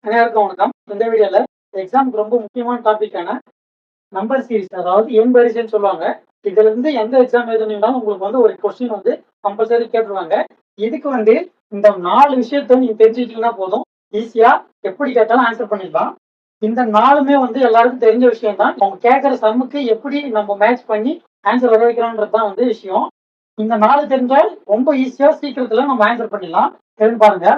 அனைவருக்கும் வணக்கம். இந்த வீடியோல எக்ஸாமுக்கு ரொம்ப முக்கியமான டாபிக்கான நம்பர் சீரிஸ், அதாவது எண் வரிசைன்னு சொல்லுவாங்க. இதுல இருந்து எந்த எக்ஸாம் எழுதுனீங்கன்னாலும் உங்களுக்கு வந்து ஒரு கொஸ்டின் வந்து கம்பல்சரி கேட்டுருவாங்க. இதுக்கு வந்து இந்த 4 விஷயத்த நீங்க தெரிஞ்சுக்கிட்டீங்கன்னா போதும், ஈஸியா எப்படி கேட்டாலும் ஆன்சர் பண்ணிடலாம். இந்த 4மே வந்து எல்லாருக்கும் தெரிஞ்ச விஷயம் தான். அவங்க கேட்கற சம்முக்கு எப்படி நம்ம மேட்ச் பண்ணி ஆன்சர் வர வைக்கிறோன்றது தான் வந்து விஷயம். இந்த 4 தெரிஞ்சால் ரொம்ப ஈஸியா சீக்கிரத்துல நம்ம ஆன்சர் பண்ணிடலாம். தெரிஞ்சு பாருங்க.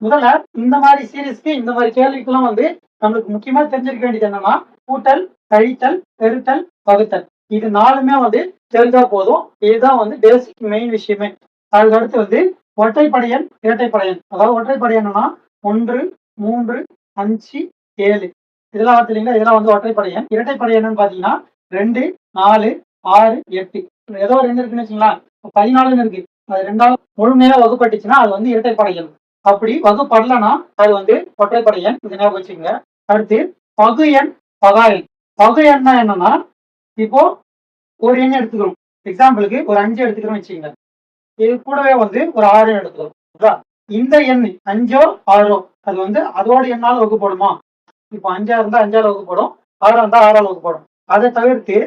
முதல்ல இந்த மாதிரி சீரிஸ்க்கு இந்த மாதிரி கேள்விக்கெல்லாம் வந்து நம்மளுக்கு முக்கியமா தெரிஞ்சிருக்க வேண்டியது என்னன்னா, கூட்டல், கழித்தல், பெருக்கல், வகுத்தல். இது 4மே வந்து தெரிஞ்சா போதும். இதுதான் வந்து பேசிக் மெயின் விஷயமே. அதுக்கு அடுத்து வந்து ஒற்றைப்படையன், இரட்டைப்படையன். அதாவது ஒற்றைப்படையன்னா 1, 3, 5, 7 இதெல்லாம் வந்து இல்லைங்களா, இதெல்லாம் வந்து ஒற்றைப்படையன். இரட்டைப்படையன் என்னன்னு பாத்தீங்கன்னா 2, 4, 6, 8 ஏதோ 2 இருக்குன்னு வச்சுங்களேன். 14 இருக்கு. அது 2ஆல் முழுமையா வகுப்பட்டுச்சுன்னா அது வந்து இரட்டைப்படையன். அப்படி வகுப்படலைன்னா அது வந்து ஒற்றைப்படை எண். இது ஞாபகம் வச்சுக்கோங்க. அடுத்து பகு எண், பகா எண். பகு எண்ணா என்னன்னா, இப்போ ஒரு எண் எடுத்துக்கிறோம். எக்ஸாம்பிளுக்கு ஒரு 5 எடுத்துக்கிறோம் வச்சுக்கோங்க. இது கூடவே வந்து ஒரு 6 எடுத்துக்கிறோம். இந்த எண் 5ஓ 6ஓ அது வந்து அதோட எண்ணால வகுப்படுமா? இப்போ 5ஆ இருந்தா 5ஆல வகுப்படும், 6ஆ இருந்தா 6ஆல வகுப்படும். அதை தவிர்த்து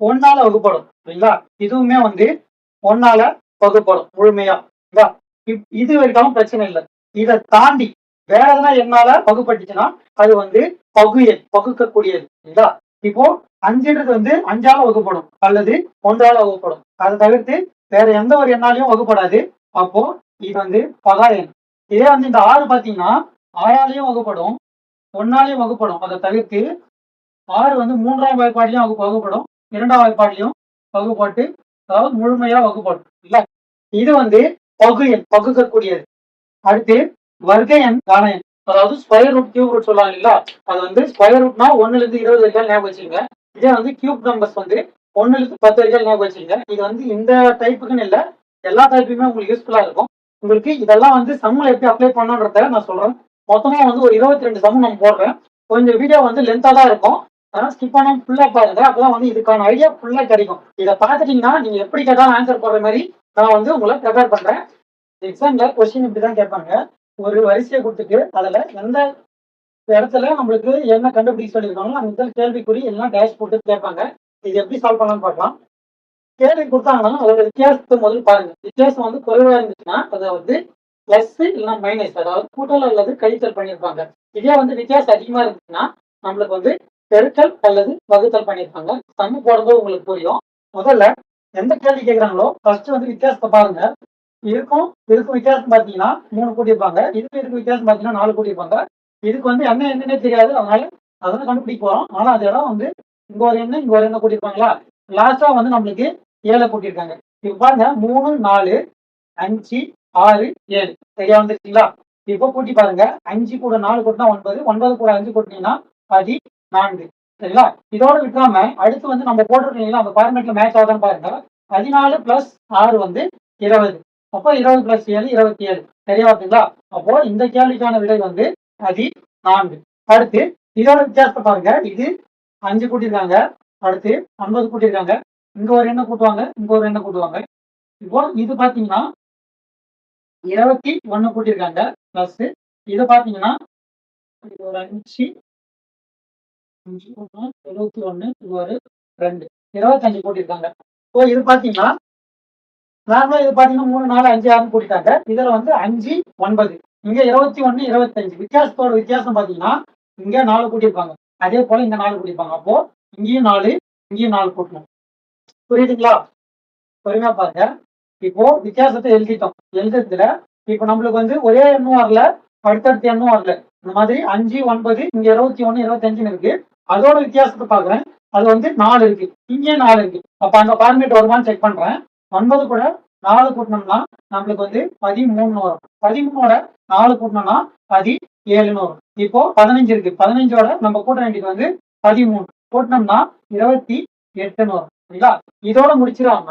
1ஆல வகுப்படும் இல்லைங்களா? இதுவுமே வந்து 1ஆல வகுப்படும் முழுமையா. இது வரைக்கும் பிரச்சனை இல்லை. இதை தாண்டி வேற எதனா எண்ணால வகுப்பட்டுச்சுன்னா அது வந்து பகு எண், பகுக்கக்கூடியது இல்லைங்களா? இப்போ 5ன்றது வந்து 5ஆல வகுப்படும் அல்லது 1ஆல வகுப்படும். அதை தவிர்த்து வேற எந்த ஒரு எண்ணாலையும் வகுப்படாது. அப்போ இது வந்து பகா எண். இதே வந்து இந்த 6 பாத்தீங்கன்னா 6ஆலையும் வகுப்படும், 1ஆலையும் வகுப்படும். அதை தவிர்த்து 6 வந்து 3ஆம் வாய்ப்பாட்டிலையும் வகுப்படும், 2ஆம் வாய்ப்பாட்டிலையும் வகுப்பட்டு, அதாவது முழுமையா வகுப்படும் இல்ல. இது வந்து பகு எண், பகுக்கக்கூடியது. அடுத்து வர்க்க எண், கன எண். அதாவது ஸ்கொயர் ரூட், கியூப் ரூட் சொல்லுவாங்க இல்லைங்களா? அது வந்து ஸ்கொயர் ரூட்னா 1ல இருந்து 20 வரைக்கும் ஞாபகம் வச்சுக்கோங்க. இதே வந்து கியூப் நம்பர்ஸ் வந்து 1ல இருந்து 10 வரைக்கும் ஞாபகம் வச்சுக்கோங்க. இது வந்து இந்த டைப்புக்குன்னு இல்லை, எல்லா டைப்புமே உங்களுக்கு யூஸ்ஃபுல்லா இருக்கும். உங்களுக்கு இதெல்லாம் வந்து சம்மில் எப்படி அப்ளை பண்ணணுன்றத நான் சொல்றேன். மொத்தமா வந்து ஒரு 22 சம் நம்ம போடுறேன். கொஞ்சம் வீடியோ வந்து லென்த்தா தான் இருக்கும். அதனால ஸ்கிப் பண்ணாம ஃபுல்லா பாருங்க. அப்பதான் வந்து இதுக்கான ஐடியா ஃபுல்லா கிடைக்கும். இதை பார்த்துட்டீங்கன்னா நீங்க எப்படி கேட்டாலும் ஆன்சர் போடுற மாதிரி நான் வந்து உங்களை ப்ரிப்பேர் பண்றேன். எக்ஸாம்ல கொஸ்டின் இப்படிதான் கேட்பாங்க. ஒரு வரிசையை கொடுத்துட்டு அதுல எந்த இடத்துல நம்மளுக்கு என்ன கண்டுபிடிக்க சொல்லியிருக்காங்களோ அந்த கேள்விக்குறி எல்லாம் டேஷ் போட்டு கேட்பாங்க. இது எப்படி சால்வ் பண்ணலாம்னு பார்க்கலாம். கேள்வி கொடுத்தாங்கன்னா அதோட வித்தியாசத்தை முதல்ல பாருங்க. வித்தியாசம் வந்து குறைவா இருந்துச்சுன்னா அதை வந்து பிளஸ் இல்லைன்னா மைனஸ், அதாவது கூட்டல் அல்லது கழித்தல் பண்ணியிருப்பாங்க. இதே வந்து வித்தியாசம் அதிகமா இருந்துச்சுன்னா நம்மளுக்கு வந்து பெருக்கல் அல்லது வகுத்தல் பண்ணியிருப்பாங்க. சம்மு போடுறது உங்களுக்கு புரியும். முதல்ல எந்த கேள்வி கேட்குறாங்களோ ஃபர்ஸ்ட் வந்து வித்தியாசத்தை பாருங்க. இதுக்கும் வித்தியாசம் பார்த்தீங்கன்னா 3 கூட்டியிருப்பாங்க. இதுக்கு வித்தியாசம் பார்த்தீங்கன்னா 4 கூட்டியிருப்பாங்க. இதுக்கு வந்து என்ன என்னன்னே தெரியாது, அதனால அதெல்லாம் கண்டுபிடிக்க போறோம். ஆனா அது இடம் வந்து இங்க ஒரு எண்ணெய், இங்க ஒரு எண்ணெய் கூட்டியிருப்பாங்களா? லாஸ்டா வந்து நம்மளுக்கு 7 கூட்டியிருக்காங்க. இப்ப பாருங்க 3, 4, 5, 6, 7 சரியா வந்துருச்சுங்களா? இப்போ கூட்டி பாருங்க. 5 கூட 4 கூட்டினா 9, 9 கூட 5 கூட்டினீங்கன்னா 14 சரிங்களா? இதோட விட்டுறாம அடுத்து வந்து நம்ம போட்டிருக்கீங்களா அந்த ஃபார்மேட்ல மேட்ச் ஆகுதான்னு பாருங்க. 14 பிளஸ் 6 வந்து 20. அப்போ 20 பிளஸ் 7 27 சரியா வருதுங்களா? அப்போ இந்த கேள்விக்கான விடை வந்து 14. அடுத்து இதோட வித்தியாசத்தை பாருங்க. இது 5 கூட்டியிருக்காங்க, அடுத்து 9 கூட்டியிருக்காங்க, இங்க ஒரு எண்ணெய் கூட்டுவாங்க, இங்க ஒரு எண்ணெய் கூட்டுவாங்க. இப்போ இது பாத்தீங்கன்னா 21 கூட்டியிருக்காங்க பிளஸ் இதை பாத்தீங்கன்னா ஒரு 5 21 ஒரு 2 25 கூட்டியிருக்காங்க. இப்போ இது பாத்தீங்கன்னா நார்மலா இது பாத்தீங்கன்னா 3, 4, 5, 6 கூட்டிட்டாங்க. இதுல வந்து 5, 9 இங்க 21, 25 வித்தியாசத்தோட வித்தியாசம் பாத்தீங்கன்னா இங்க 4 கூட்டியிருப்பாங்க, அதே போல இங்க 4 கூட்டியிருப்பாங்க. அப்போ இங்கேயும் 4, இங்கேயும் 4 கூட்டணும். புரியுதுங்களா? பொறுமையா பாருங்க. இப்போ வித்தியாசத்தை எழுதிட்டோம். எழுதுறதுல இப்ப நம்மளுக்கு வந்து ஒரே எண்ணும் வரல, அடுத்தடுத்த எண்ணும் வரல. இந்த மாதிரி 5, 9 இங்க 21, 25 இருக்கு. அதோட வித்தியாசத்தை பாக்குறேன். அது வந்து 4 இருக்கு, இங்கே 4 இருக்கு. அப்ப அந்த ஃபார்மேட் வருமானு செக் பண்றேன். 9 கூட 4 கூட்டினோம்னா நம்மளுக்கு வந்து 13 வரும். 13ஓட 4 கூட்டினோம்னா 17 வரும். இப்போ 15 இருக்கு. 15ஓட நம்ம கூட்ட வேண்டியது வந்து 13 கூட்டினோம்னா 28 வரும் சரிங்களா? இதோட முடிச்சிடாம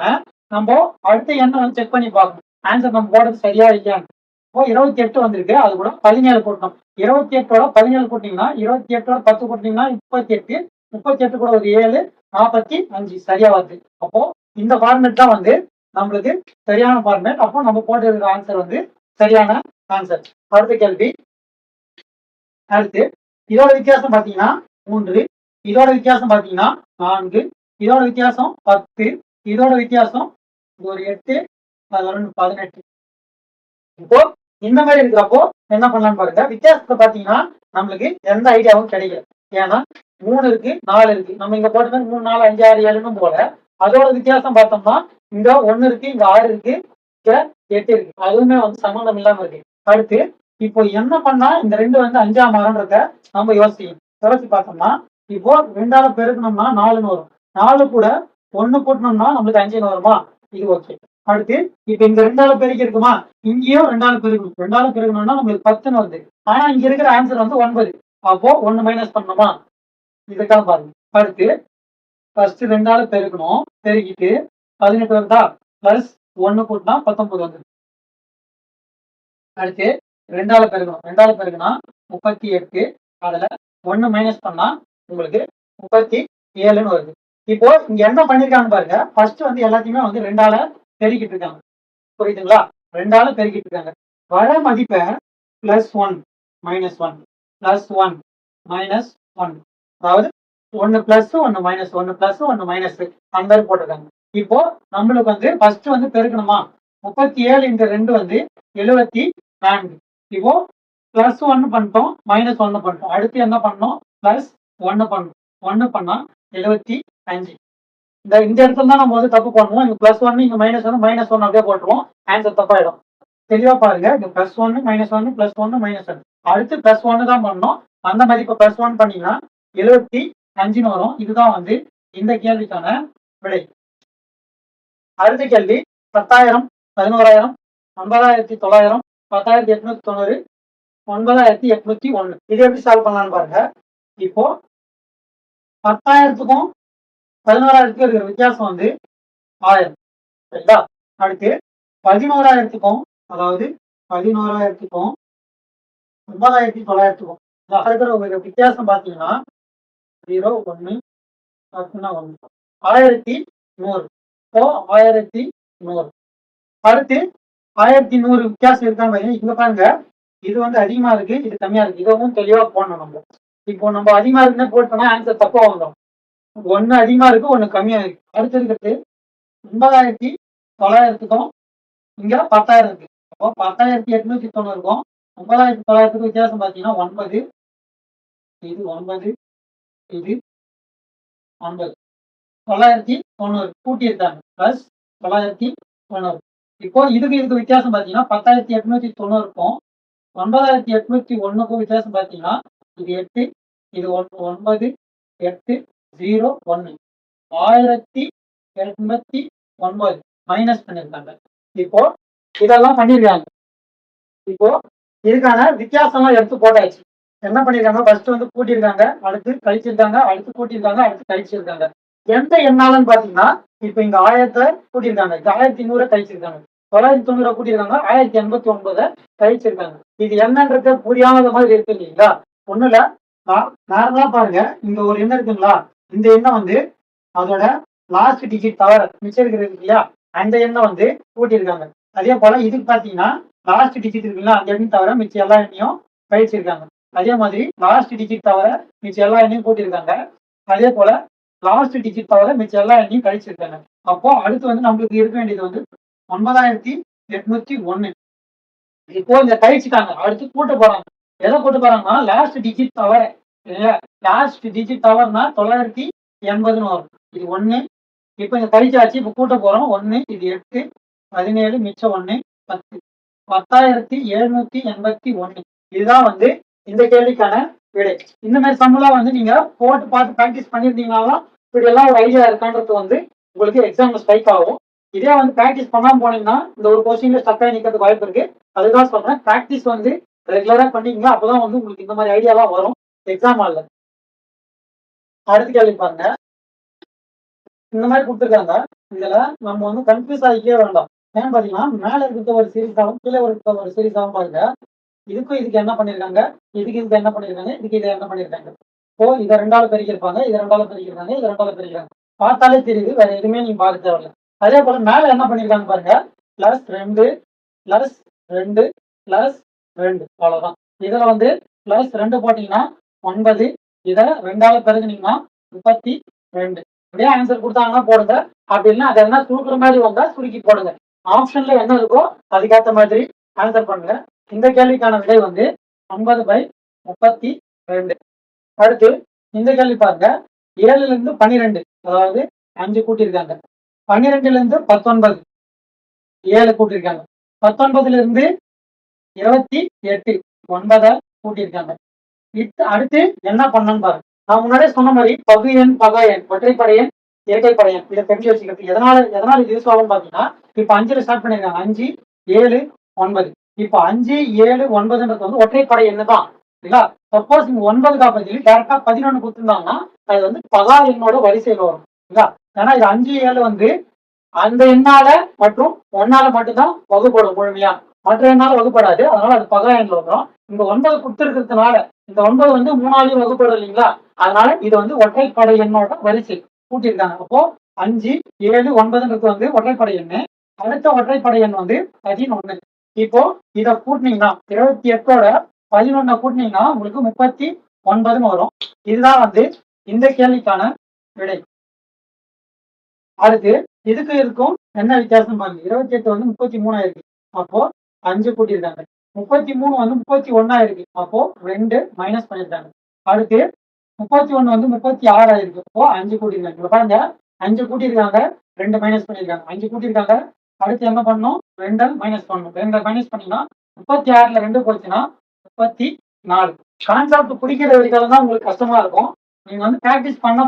நம்ம அடுத்த எண்ணை வந்து செக் பண்ணி பார்க்கணும். ஆன்சர் நம்ம போடுறது சரியா இல்லையான்னு. இப்போ 28 வந்திருக்கு, அது கூட 17 கூட்டணும். 28ஓட 17 கூட்டிங்கன்னா 28ஓட 10 கூட்டினீங்கன்னா 38, 38 கூட ஒரு 7, 45 சரியா வருது. அப்போ இந்த ஃபார்மேட் தான் வந்து நம்மளுக்கு சரியான ஃபார்மேட். அப்போ நம்ம போட்டிருக்கிற ஆன்சர் வந்து சரியான ஆன்சர். அடுத்த கேள்வி, அடுத்து இதோட வித்தியாசம் பாத்தீங்கன்னா 3, இதோட வித்தியாசம் பாத்தீங்கன்னா 4, இதோட வித்தியாசம் 10, இதோட வித்தியாசம் ஒரு 8, 18. இப்போ இந்த மாதிரி இருக்கிறப்போ என்ன பண்ணலாம்னு பாருங்க. வித்தியாசத்தை பாத்தீங்கன்னா நம்மளுக்கு எந்த ஐடியாவும் கிடைக்கல. ஏன்னா 3 இருக்கு, 4 இருக்கு. நம்ம இங்க போட்ட 3, 4, 5, 6, 7 போல அதோட வித்தியாசம் பார்த்தோம்னா இங்க 1 இருக்கு, இங்க 6 இருக்கு, இங்க 8 இருக்கு. அதுவுமே சம்பந்தம் இல்லாம இருக்கு. அடுத்து இப்போ என்ன பண்ணா இந்த 2 5ஆ மாறும்ன்றத நம்ம யோசிச்சு பார்த்தோம்னா இப்போ 2ஆல பெருக்கணும்னா 4ன்னு வரும். 4 கூட 1 கூட்டணும்னா நம்மளுக்கு 5ன்னு வருமா? இது ஓகே. அடுத்து இப்ப இங்க 2ஆல பெருக்கி இருக்குமா, இங்கேயும் 2ஆல பெருக்கணும். 2ஆல பெருக்கணும்னா நம்மளுக்கு 10ன்னு வருது. ஆனா இங்க இருக்கிற ஆன்சர் 9. அப்போ 1 மைனஸ் பண்ணணுமா? இதுக்காக பாருங்க. அடுத்து ஃபர்ஸ்ட் 2ஆல பெருக்கணும். பெருக்கிட்டு 18 வருதா, பிளஸ் 1 கூட்டினா 19 வந்து. அடுத்து 2ஆல பெருக்கணும். 2ஆல பெருக்கினா 38. அதுல 1 மைனஸ் பண்ணா உங்களுக்கு 37ன்னு வருது. இப்போ இங்க என்ன பண்ணிருக்காங்க பாருங்க. ஃபர்ஸ்ட் எல்லாத்தையுமே 2ஆல பெருக்கிட்டு இருக்காங்க. புரியுதுங்களா? 2ஆல பெருக்கிட்டு இருக்காங்க. வர மதிப்பை +1 -1 +1 -1, அதாவது 1 பிளஸ் 1 மைனஸ் 1 பிளஸ் 1 மைனஸ் அந்த மாதிரி போட்டிருக்காங்க. இப்போ நம்மளுக்கு ஃபர்ஸ்ட் பெருக்கணுமா, 37 × 2 74. இப்போ +1 பண்ணிட்டோம், -1 பண்ணிட்டோம். அடுத்து என்ன பண்ணோம், +1 பண்ணோம். 1 பண்ணா 75. இந்த இடத்துல தான் நம்ம தப்பு பண்ணுவோம். இங்க +1 இங்க -1 -1 அப்படியே போட்டுருவோம். ஆன்சர் தப்பாயிடும். தெளிவா பாருங்க. இங்க +1 -1 +1 -1. அடுத்து +1 தான் பண்ணோம். அந்த மதிப்பை +1 பண்ணீங்கன்னா 75ன்னு வரும். இதுதான் இந்த கேள்விக்கான விடை. அடுத்த கேள்வி 10,000, 11,000, 9,900, 10,890, 9,801. இது எப்படி சால்வ் பண்ணலாம்னு பாருங்க. இப்போ 10,000க்கும் 11,000க்கும் இருக்கிற வித்தியாசம் 1000. சரிங்களா? அடுத்து 11,000க்கும், அதாவது 11,000க்கும் 9,900க்கும் இருக்கிற ஒரு வித்தியாசம் பாத்தீங்கன்னா 0, 1, 1, 1100. இப்போ 1100. அடுத்து 1100 வித்தியாசம் இருக்காங்க. இங்க பாருங்க, இது அதிகமா இருக்கு, இது கம்மியா இருக்கு. இதுவும் தெளிவா போடணும் நம்ம. இப்போ நம்ம அதிகமா இருக்குன்னு போட்டோம்னா ஆன்சர் தப்பா வந்துடும். 1 அதிகமா இருக்கு, 1 கம்மியா இருக்கு. அடுத்து இருக்கிறது 9,900க்கும் இங்க 10,000 இருக்கு. அப்போ 10,890க்கும் 9,900க்கும் வித்தியாசம் பாத்தீங்கன்னா 9. இது 9, இது 9. 990 கூட்டி இருக்காங்க. பிளஸ் 990. இப்போ இதுக்கு வித்தியாசம் பாத்தீங்கன்னா 10,890க்கும் 9,801க்கும் வித்தியாசம் பாத்தீங்கன்னா இது 8, இது 9, 8, 0, 1. 1,809 மைனஸ் பண்ணிருக்காங்க. இப்போ இதெல்லாம் பண்ணிருக்காங்க. இப்போ இதுக்கான வித்தியாசம் எல்லாம் எடுத்து போட்டாச்சு. என்ன பண்ணிருக்காங்க, ஃபர்ஸ்ட் கூட்டியிருக்காங்க, அடுத்து கழிச்சிருக்காங்க, அடுத்து கூட்டியிருக்காங்க, அடுத்து கழிச்சிருக்காங்க. எந்த எண்ணாலன்னு பாத்தீங்கன்னா இப்ப இங்க 1000 கூட்டியிருக்காங்க, 1100 கழிச்சிருக்காங்க, 990 கூட்டியிருக்காங்க, 1089 கழிச்சிருக்காங்க. இது என்னன்றது புரியாத மாதிரி இருக்கு இல்லைங்களா? ஒண்ணு இல்ல, நார்மலா பாருங்க. இங்க ஒரு எண்ணம் இருக்குங்களா, இந்த எண்ணம் அதோட லாஸ்ட் டிஜிட் தவிர மிச்சம் இருக்கிறது இல்லையா, அந்த எண்ணம் கூட்டியிருக்காங்க. அதே போல இதுக்கு பாத்தீங்கன்னா லாஸ்ட் டிஜிட் இருக்குல்ல, அந்த எண்ணம் தவிர மிச்சம் எல்லா எண்ணையும் கழிச்சிருக்காங்க. அதே மாதிரி லாஸ்ட் டிஜிட் தவிர மிச்சம் எல்லா எண்ணையும் கூட்டியிருக்காங்க. அதே போல லாஸ்ட் டிஜிட் தவிர மிச்சம் எல்லா எண்ணையும் கழிச்சிருக்காங்க. அப்போ அடுத்து நம்மளுக்கு இருக்க வேண்டியது 9,801. இப்போ இந்த கழிச்சுட்டாங்க, அடுத்து கூட்ட போறாங்க. எதை கூட்ட போறாங்கன்னா லாஸ்ட் டிஜிட் தவிர. லாஸ்ட் டிஜிட் தவறுனா 980ன்னு வரும். இது 1. இப்ப இந்த கழிச்சாச்சு, இப்ப கூட்ட போறோம். 1, இது 8, 17, மிச்சம் 1, 10. 10,781. இதுதான் இந்த கேள்விக்கான விடை. இந்த மாதிரி சம்பளம் நீங்க போட்டு பார்த்து பிராக்டிஸ் பண்ணிருந்தீங்கன்னாலும் இப்படி எல்லாம் ஒரு ஐடியா இருக்கான்றது உங்களுக்கு எக்ஸாம்ல ஸ்ட்ரைக் ஆகும். இதே பிராக்டிஸ் பண்ணாம போனீங்கன்னா இந்த ஒரு கொஸ்டின்ல ஸ்டக் ஆகி நிக்கிறதுக்கு வாய்ப்பு இருக்கு. அதுதான் சொல்றேன், பிராக்டிஸ் ரெகுலரா பண்ணீங்கன்னா அப்பதான் உங்களுக்கு இந்த மாதிரி ஐடியாலாம் வரும் எக்ஸாம் ஹால்ல. அடுத்த கேள்வி பாருங்க. இந்த மாதிரி கொடுத்துருக்காங்க. இதுல நம்ம கன்ஃபியூஸ் ஆகிக்கவே வேண்டாம். ஏன்னு பாத்தீங்கன்னா மேல இருக்கிற ஒரு சீரீஸ் ஆகும், கீழே இருக்கிற ஒரு சீரீஸ் ஆகும் பாருங்க. இதுக்கு என்ன பண்ணிருக்காங்க, இதுக்கு என்ன பண்ணிருக்காங்க, இதுக்கு இதை என்ன பண்ணிருக்காங்க. இப்போ இதை 2ஆல பெருக்கிருப்பாங்க, இதை 2ஆல பெருக்கிருக்காங்க, இதை 2ஆல பெருக்கிறாங்க. பார்த்தாலே தெரியுது, வேற எதுவுமே நீங்க பார்க்க தேவையில்லை. அதே போல மேல என்ன பண்ணிருக்காங்க பாருங்க, +2 +2 +2. அவ்வளவுதான். இதுல பிளஸ் 2 போட்டீங்கன்னா 9. இதை 2ஆல பெருக்குனீங்கன்னா 32. அப்படியே ஆன்சர் கொடுத்தாங்கன்னா போடுங்க. அப்படி இல்லைன்னா அது என்ன சுருக்குற மாதிரி வந்தா சுருக்கி போடுங்க. ஆப்ஷன்ல என்ன இருக்கோ அதுக்கேற்ற மாதிரி ஆன்சர் பண்ணுங்க. இந்த கேள்விக்கான விடை வந்து 9/32. அடுத்து இந்த கேள்வி பாருங்க. 7ல இருந்து 12, அதாவது 5 கூட்டியிருக்காங்க. 12ல இருந்து 19, 7 கூட்டியிருக்காங்க. 19ல இருந்து 28, 9 கூட்டியிருக்காங்க. அடுத்து என்ன பண்ணணும் பாருங்க. நான் முன்னாடியே சொன்ன மாதிரி பகு எண், பகா எண், ஒற்றைப்படை எண், இரட்டைப்படை எண் இதை தெரிஞ்சு வச்சுக்கிறது. எதனால இது யூஸ் ஆகும் பாத்தீங்கன்னா, இப்ப 5ல ஸ்டார்ட் பண்ணிருக்காங்க. 5, 7, 9. இப்ப 5, 7, 9ன்றது வந்து ஒற்றைப்படை எண்ணு தான். இல்லைங்களா? சப்போஸ் இங்க 9 காப்பதில் டேரக்டா 11 கொடுத்துருந்தாங்கன்னா அது வந்து பகா எண்ணோட வரிசையில் வரும். இல்லைங்களா? ஏன்னா இது 5, 7 வந்து அந்த எண்ணால மற்றும் 1ஆல மட்டும்தான் வகுப்படும் முழுமையா. மற்ற எண்ணால வகுப்படாது. அதனால அது பகா எண்ணில் வரும். இங்க 9 கொடுத்துருக்கிறதுனால இந்த 9 வந்து 3ஆலையும் வகுப்படும் இல்லைங்களா? அதனால இது வந்து ஒற்றைப்படை எண்ணோட வரிசை கூட்டியிருக்காங்க. அப்போ 5, 7, 9ன்றது வந்து ஒற்றைப்படை எண்ணு. அடுத்த ஒற்றைப்படை எண் வந்து 11. இப்போ இதை கூட்டினீங்கன்னா 28ஓட 11 கூட்டினீங்கன்னா உங்களுக்கு 39 வரும். இதுதான் வந்து இந்த கேள்விக்கான விடை. அடுத்து இதுக்கு இருக்கும் என்ன வித்தியாசம் பாருங்க. 28 வந்து 33 இருக்கு. அப்போ 5 கூட்டியிருக்காங்க. 33 வந்து 31 இருக்கு. அப்போ 2 மைனஸ் பண்ணிருக்காங்க. அடுத்து 31 வந்து 36 ஆயிருக்கு. அப்போ 5 கூட்டியிருக்காங்க. பாருங்க 5 கூட்டியிருக்காங்க, 2 மைனஸ் பண்ணிருக்காங்க. 5 கூட்டியிருக்காங்க. அடுத்து என்ன பண்ணணும்? 2 மைனஸ் பண்ணணும். 2 மைனஸ் பண்ணீங்கன்னா 36ல 2 போச்சுன்னா 34. கான்செப்ட் பிடிக்கிற வரைக்கும் தான் உங்களுக்கு கஷ்டமா இருக்கும். நீங்க வந்து பிராக்டிஸ் பண்ண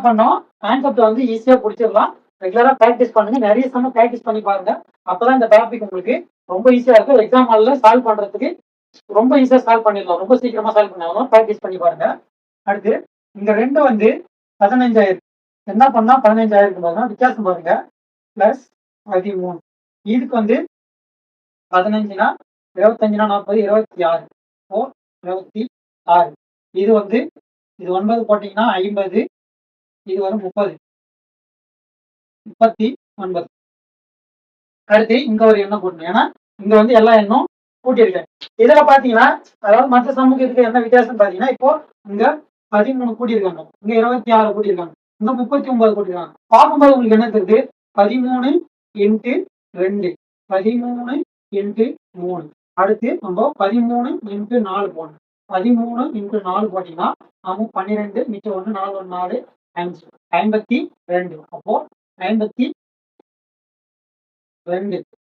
கான்செப்ட் வந்து ஈஸியா பிடிச்சிடலாம். ரெகுலரா பிராக்டிஸ் பண்ணுங்க. நிறைய சமயம் பிராக்டிஸ் பண்ணி பாருங்க. அப்பதான் இந்த டாபிக் உங்களுக்கு ரொம்ப ஈஸியா இருக்கும். எக்ஸாம் ஹால்ல சால்வ் பண்றதுக்கு ரொம்ப ஈஸியா சால்வ் பண்ணிடலாம். ரொம்ப சீக்கிரமா சால்வ் பண்ணாலும் பிராக்டிஸ் பண்ணி பாருங்க. அடுத்து இந்த 2 வந்து 15 என்ன பண்ணா 15 பாருங்க. வித்தியாசம் பாருங்க. பிளஸ் 13. இதுக்கு வந்து 15னா 25னா 40, 26. ஓ 26. இது வந்து இது 9 போட்டீங்கன்னா 50. இது வரும் 30, 39. அடுத்து இங்க ஒரு எண்ணம் போடணும். ஏன்னா இங்க வந்து எல்லா எண்ணும் கூட்டியிருக்கேன். இதுல பாத்தீங்கன்னா, அதாவது மற்ற சமூக இதுக்கு என்ன வித்தியாசம் பாத்தீங்கன்னா, இப்போ இங்க 13 கூட்டியிருக்காங்க, இங்க 26 கூட்டியிருக்காங்க, இங்க 39 கூட்டியிருக்காங்க. பார்க்கும்போது உங்களுக்கு என்ன தெரியுது? 13 இன்ட்டு 2, 13 இன்ட்டு 3. அடுத்து நம்ம 13 இன்ட்டு 4 போடணும். 13 இன்ட்டு 4 போட்டீங்கன்னா நம்ம 12, மிச்சம் 1, 4, 1, 4, 5, 52. அப்போ 52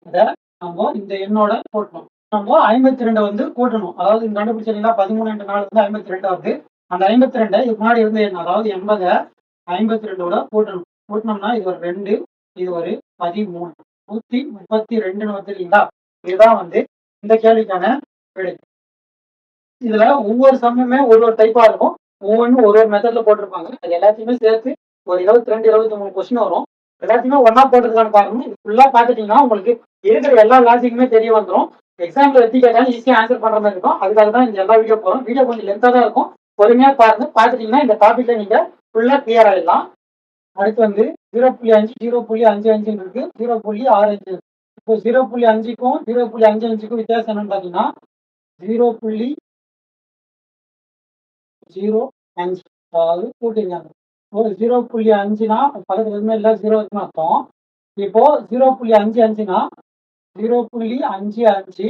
இதை நம்ம இந்த எண்ணோட கூட்டணும். நம்ம 52 வந்து கூட்டணும். அதாவது இங்க கண்டுபிடிச்சீங்கன்னா 13 இன்ட்டு 4 வந்து 52 வருது. அந்த 52 இதுக்கு முன்னாடி இருந்த எண், அதாவது 80 52ஓட கூட்டணும். கூட்டினோம்னா இது ஒரு 2, இது ஒரு 13, 132 வந்து இல்லைங்களா? இதுதான் வந்து இந்த கேள்விக்கான விடை. இதுல ஒவ்வொரு சமயமே ஒரு டைப்பா இருக்கும். ஒவ்வொன்றும் ஒரு மெத்தட்ல போட்டிருப்பாங்க. அது எல்லாத்தையுமே சேர்த்து ஒரு 22, 23 கொஸ்டின் வரும். எல்லாத்தையுமே ஒன்னா போட்டதுக்கான காரணம் இது ஃபுல்லா பாத்துட்டீங்கன்னா உங்களுக்கு இருக்கிற எல்லா லாஜிக்குமே தெரிய வந்துடும். எக்ஸாம்ல எப்படி கேட்டாலும் ஈஸியா ஆன்சர் பண்ற மாதிரி இருக்கும். அதுக்காக தான் இந்த எல்லா வீடியோ போறோம். வீடியோ கொஞ்சம் லென்த்தா தான் இருக்கும். பொறுமையா பாருங்க. பாத்துட்டீங்கன்னா இந்த டாபிக்ல நீங்க ஃபுல்லா கிளியர் ஆயிடலாம். அடுத்து வந்து 0.5, 0.55 இருக்கு, 0.65. இப்போ 0.5க்கும் 0.55க்கும் வித்தியாசம் என்னன்னு பாத்தீங்கன்னா 0.05, அதாவது கூட்டிருக்காங்க. ஒரு 0.5னா பக்கத்துல எதுவுமே இல்லை, 0 இருக்குன்னு அர்த்தம். இப்போ 0.55னா 0.55,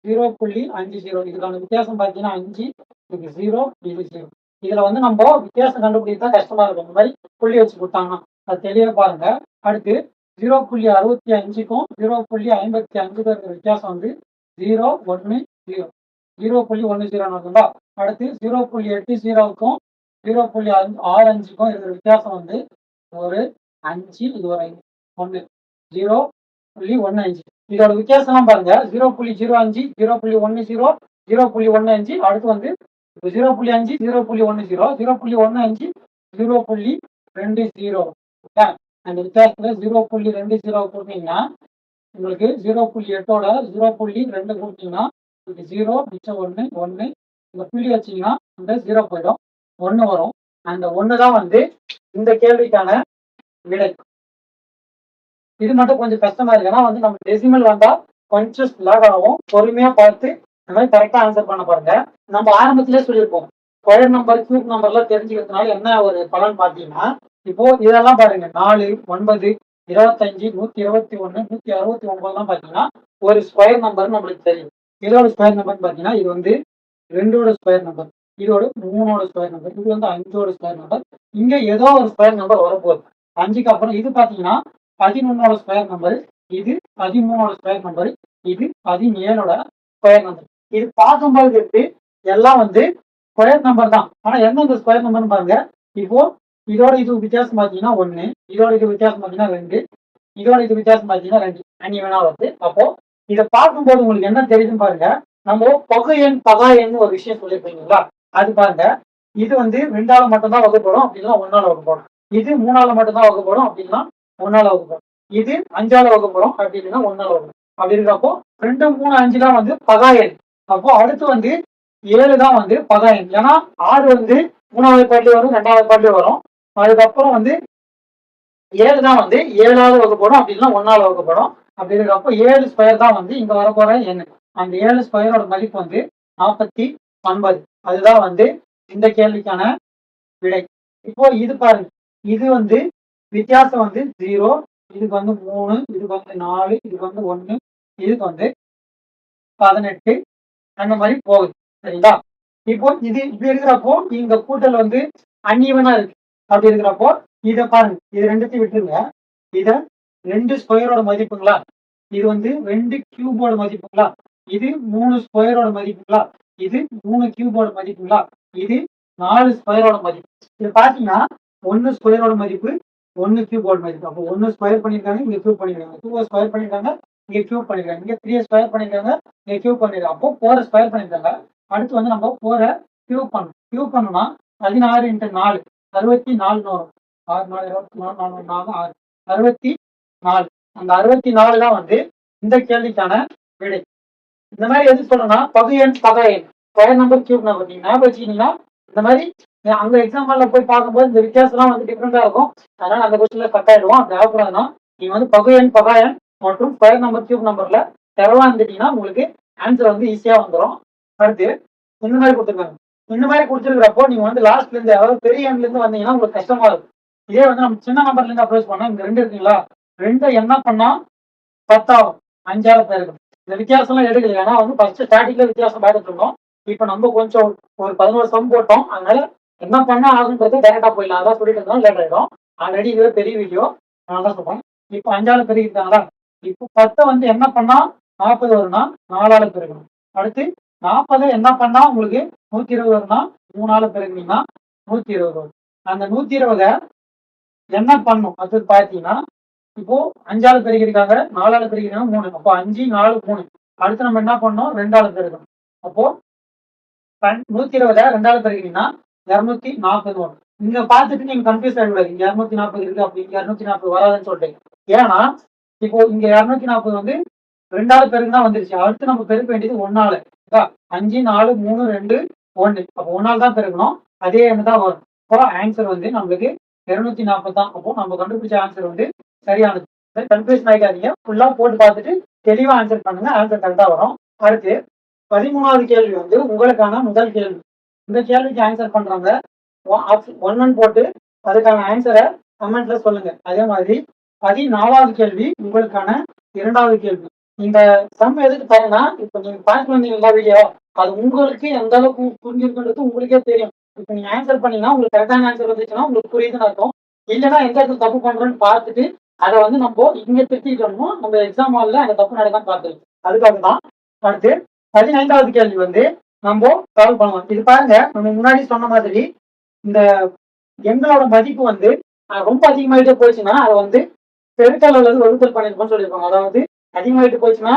0.50. இதுக்கான வித்தியாசம் பார்த்தீங்கன்னா 5, இது 0, இது 0. இதுல வந்து நம்ம வித்தியாசம் கண்டுபிடிச்சா கஷ்டமா இருக்கும். இந்த மாதிரி புள்ளி வச்சு கொடுத்தாங்கன்னா அது தெளிவா பாருங்க. அடுத்து 0.65க்கும் 0.55 இருக்கிற வித்தியாசம் வந்து 0.10, 0.10 இருக்குங்களா? அடுத்து 0.80க்கும் 0.65க்கும் இருக்கிற வித்தியாசம் வந்து ஒரு 5, இது ஒரு 1, 0.15. இதோட வித்தியாசம் பாருங்க. 0.05, 0.10, 0.15. அடுத்து வந்து 0.5, 0.10, 0.15, 0.20. அந்த வித்தியாசத்துல 0.20 போட்டீங்கன்னா உங்களுக்கு 0.8ஓட 0.2 போட்டீங்கன்னா இது 0, மிச்சம் 1, 1. இந்த புள்ளி வச்சீங்கன்னா இந்த 0 போயிடும், 1 வரும். அந்த 1 தான் வந்து இந்த கேள்விக்கான விடை. இது மட்டும் கொஞ்சம் கஷ்டமா இருக்கு. ஏன்னா வந்து நம்ம டெசிமல் வந்தா கொஞ்சம் லாக் ஆகும். பொறுமையா பார்த்து இந்த மாதிரி கரெக்டா ஆன்சர் பண்ண பாருங்க. நம்ம ஆரம்பத்திலே சொல்லியிருப்போம் ஸ்கொயர் நம்பர் கியூப் நம்பர்லாம் தெரிஞ்சுக்கிறதுனால என்ன ஒரு பலன் பாத்தீங்கன்னா, இப்போ இதெல்லாம் பாருங்க 4, 9, 25, 121, 169 பாத்தீங்கன்னா ஒரு ஸ்கொயர் நம்பர் நம்மளுக்கு தெரியும். இதோட ஸ்கொயர் நம்பர் பாத்தீங்கன்னா இது வந்து 2ஓட ஸ்கொயர் நம்பர், இதோட 3ஓட ஸ்கொயர் நம்பர், இது வந்து 5ஓட ஸ்கொயர் நம்பர். இங்க ஏதோ ஒரு ஸ்கொயர் நம்பர் வரப்போகுது 5க்கு அப்புறம். இது பாத்தீங்கன்னா 11ஓட ஸ்கொயர் நம்பர், இது 13ஓட ஸ்கொயர் நம்பர், இது 17ஓட ஸ்கொயர் நம்பர். இது பார்க்கும்போது இருக்கு எல்லாம் வந்து ஸ்கொயர் நம்பர் தான். ஆனா எந்தெந்த ஸ்கொயர் நம்பர்னு பாருங்க. இப்போ இதோட இது வித்தியாசம் பாத்தீங்கன்னா 1, இதோட இது வித்தியாசம் பாத்தீங்கன்னா 2, இதோட இது வித்தியாசம் பாத்தீங்கன்னா 2 அன்னியவனா வருது. அப்போ இதை பார்க்கும்போது உங்களுக்கு என்ன தெரியுதுன்னு பாருங்க. நம்ம பகு எண் பகா எண் ஒரு விஷயம் சொல்லியிருப்பீங்களா, அது பாருங்க. இது வந்து 2ஆல மட்டும்தான் வகுப்படும் அப்படின்னா 1ஆல வகுப்படும். இது 3ஆல மட்டும்தான் வகுப்படும் அப்படின்னா 1ஆல வகுப்படும். இது 5ஆல வகுப்படும் அப்படின்னா 1ஆல வகுப்படும். அப்படி இருக்கப்போ 2, 3, 5 தான் வந்து பகா எண். அப்போ அடுத்து வந்து 7 தான் வந்து பகா எண். ஏன்னா 6 வந்து 3வது பாட்டிலே வரும், 2வது பாட்டிலே வரும். அதுக்கப்புறம் வந்து 7 தான் வந்து 7ஆல வகுப்படும் அப்படின்னா 1ஆல வகுப்படும். அப்படி இருக்கப்போ 7 ஸ்கொயர் தான் வந்து இங்க வரப்போற எண். அந்த 7 ஸ்கொயரோட மதிப்பு வந்து 49. அதுதான் வந்து இந்த கேள்விக்கான விடை. இப்போ இது பாருங்க, இது வந்து வித்தியாசம் வந்து 0, இதுக்கு வந்து 3, இதுக்கு வந்து 4, இதுக்கு வந்து 1, இதுக்கு வந்து 18 அந்த மாதிரி போகுது. சரிங்களா? இப்போ இது இப்படி இருக்கிறப்போ இங்க கூட்டல் வந்து அன்ஈவனா இருக்கு. அப்படி இருக்கிறப்போ இதை பாருங்க, இது ரெண்டுத்தையும் விட்டுருங்க. இத 2 ஸ்கொயரோட மதிப்புங்களா, இது வந்து 2 கியூபோட மதிப்புங்களா, இது 3 ஸ்கொயரோட மதிப்புங்களா, இது 3 கியூபோட மதிப்புங்களா, இது 4 ஸ்கொயரோட மதிப்பு. இது பாத்தீங்கன்னா 1 ஸ்கொயரோட மதிப்பு, 1 கியூபோட மதிப்பு. அப்போ 1 ஸ்கொயர் பண்ணிருக்காங்க, இங்க கியூப் பண்ணிருக்காங்க. 2 ஸ்கொயர் பண்ணிருக்காங்க, இங்க கியூப் பண்ணிருக்காங்க. இங்க 3 ஸ்கொயர் பண்ணிருக்காங்க, இங்க கியூப் பண்ணிருக்காங்க. அப்போ 4 ஸ்கொயர் பண்ணிருக்காங்க. அடுத்து வந்து நம்ம 4 கியூப் பண்ணணும். கியூப் பண்ணணும்னா 16 × 4 64 வரும். 6 4 24 4 4 6 64. அந்த 64 தான் வந்து இந்த கேள்விக்கான விடை. இந்த மாதிரி எது சொல்லணும்னா பகு எண் பகா எண், ஸ்கொயர் நம்பர் கியூப் நம்பர் நீங்க ஞாபகம் வச்சுக்கிட்டீங்கன்னா இந்த மாதிரி அங்க எக்ஸாம்பிள்ல போய் பார்க்கும்போது இந்த வித்தியாசம்லாம் வந்து டிஃப்ரெண்டா இருக்கும். அதனால அந்த கொஸ்டின்ல கட் ஆயிடுவோம். அப்படி ஆகக்கூடாதுன்னா நீங்க வந்து பகு எண் பகா எண் மற்றும் ஸ்கொயர் நம்பர் கியூப் நம்பர்ல தெரவா இருந்துட்டீங்கன்னா உங்களுக்கு ஆன்சர் வந்து ஈஸியா வந்துடும். அடுத்து இந்த மாதிரி கொடுத்துருக்காங்க. இந்த மாதிரி கொடுத்துருக்கிறப்போ நீங்க வந்து லாஸ்ட்ல இருந்து அதாவது பெரிய எண்ல இருந்து வந்தீங்கன்னா உங்களுக்கு கஷ்டமா இருக்கும். இதே வந்து நம்ம சின்ன நம்பர்ல இருந்து அப்ரோச் பண்ணா இங்க 2 இருக்குங்களா, 2 என்ன பண்ணா 10 ஆகும், 5ஆல பெருக்கணும். இந்த வித்தியாசம் எல்லாம் எடுக்கல. ஏன்னா வந்து ஃபர்ஸ்ட் ஸ்டார்டிங்ல வித்தியாசம் பார்த்துட்டு இருந்தோம். இப்ப நம்ம கொஞ்சம் ஒரு 11 சம் போட்டோம். அதனால என்ன பண்ணா ஆகுன்றது டைரக்டா போயிடலாம். அதான் சொல்லிட்டு இருந்தோம், லேட் ஆயிடும். ஆல்ரெடி இதுவே பெரிய வீடியோ, நான் தான் சொல்றேன். இப்போ 5ஆல பெருக்கிட்டாங்களா, இப்போ 10 வந்து என்ன பண்ணா 40 வரும்னா 4ஆல பெருக்கணும். அடுத்து 40 என்ன பண்ணா உங்களுக்கு 120 வரும்னா 3ஆல பெருக்கினீங்கன்னா 120 வரும். அந்த 120 என்ன பண்ணும் அது பாத்தீங்கன்னா, இப்போ 5ஆல பெருக்கிருக்காங்க, 4ஆல பெருக்கிருக்காங்க, 3. அப்போ 5 4 3. அடுத்து நம்ம என்ன பண்ணோம், 2ஆல பெருக்கணும். அப்போ 120 2ஆல பெருக்கினீங்கன்னா 240 வரும். இங்க பார்த்துட்டு நீங்க கன்ஃபியூஸ் ஆகிடாது. இங்க 240 இருக்கு அப்படி 240 வராதுன்னு சொல்லிட்டு. ஏன்னா இப்போ இங்க 240 வந்து 2ஆல பெருக்குனா வந்துருச்சு. அடுத்து நம்ம பெருக்க வேண்டியது 1ஆல. 5 4 3 2 1. அப்போ 1ஆல தான் பெருக்கணும். அதே எண்ணு தான் வரும். அப்போ ஆன்சர் வந்து நம்மளுக்கு 240 தான். அப்போ நம்ம கண்டுபிடிச்ச ஆன்சர் வந்து சரியானது. கன்ஃபியூஷன் ஆகிக்காதீங்க. ஃபுல்லா போட்டு பார்த்துட்டு தெளிவா ஆன்சர் பண்ணுங்க. ஆன்சர் கரெக்டா வரும். அடுத்து 13வது கேள்வி வந்து உங்களுக்கான முதல் கேள்வி. இந்த கேள்விக்கு ஆன்சர் பண்றவங்க 1 போட்டு அதுக்கான ஆன்சரை கமெண்ட்ல சொல்லுங்க. அதே மாதிரி 14வது கேள்வி உங்களுக்கான 2வது கேள்வி. இந்த சம் எதுக்கு தரேன்னா, இப்ப நீங்க பார்த்து வந்தீங்களா வீடியோ, அது உங்களுக்கு எந்த அளவுக்கு புரிஞ்சிருக்குன்றது உங்களுக்கே தெரியும். இப்ப நீங்க ஆன்சர் பண்ணீங்கன்னா உங்களுக்கு கரெக்டான ஆன்சர் வந்துச்சுன்னா உங்களுக்கு புரியுதுன்னு அர்த்தம். இல்லைன்னா எந்த இடத்துல தப்பு பண்றோம்னு பார்த்துட்டு அதை வந்து நம்ம இங்க திருத்திட்டோம்னா நம்ம எக்ஸாம் ஹால்ல அந்த தப்பு நடக்காம பார்த்துருக்கோம். அதுக்காக தான். அடுத்து 15வது கேள்வி வந்து நம்ம சால்வ் பண்ணுவோம். இது பாருங்க, நம்ம முன்னாடி சொன்ன மாதிரி இந்த எண்களோட மதிப்பு வந்து ரொம்ப அதிகமாயிட்டே போச்சுன்னா அதை வந்து பெருக்கல் அல்லது வகுத்தல் பண்ணிருக்கோம்னு சொல்லியிருப்பாங்க. அதாவது அதிகமாயிட்டு போச்சுன்னா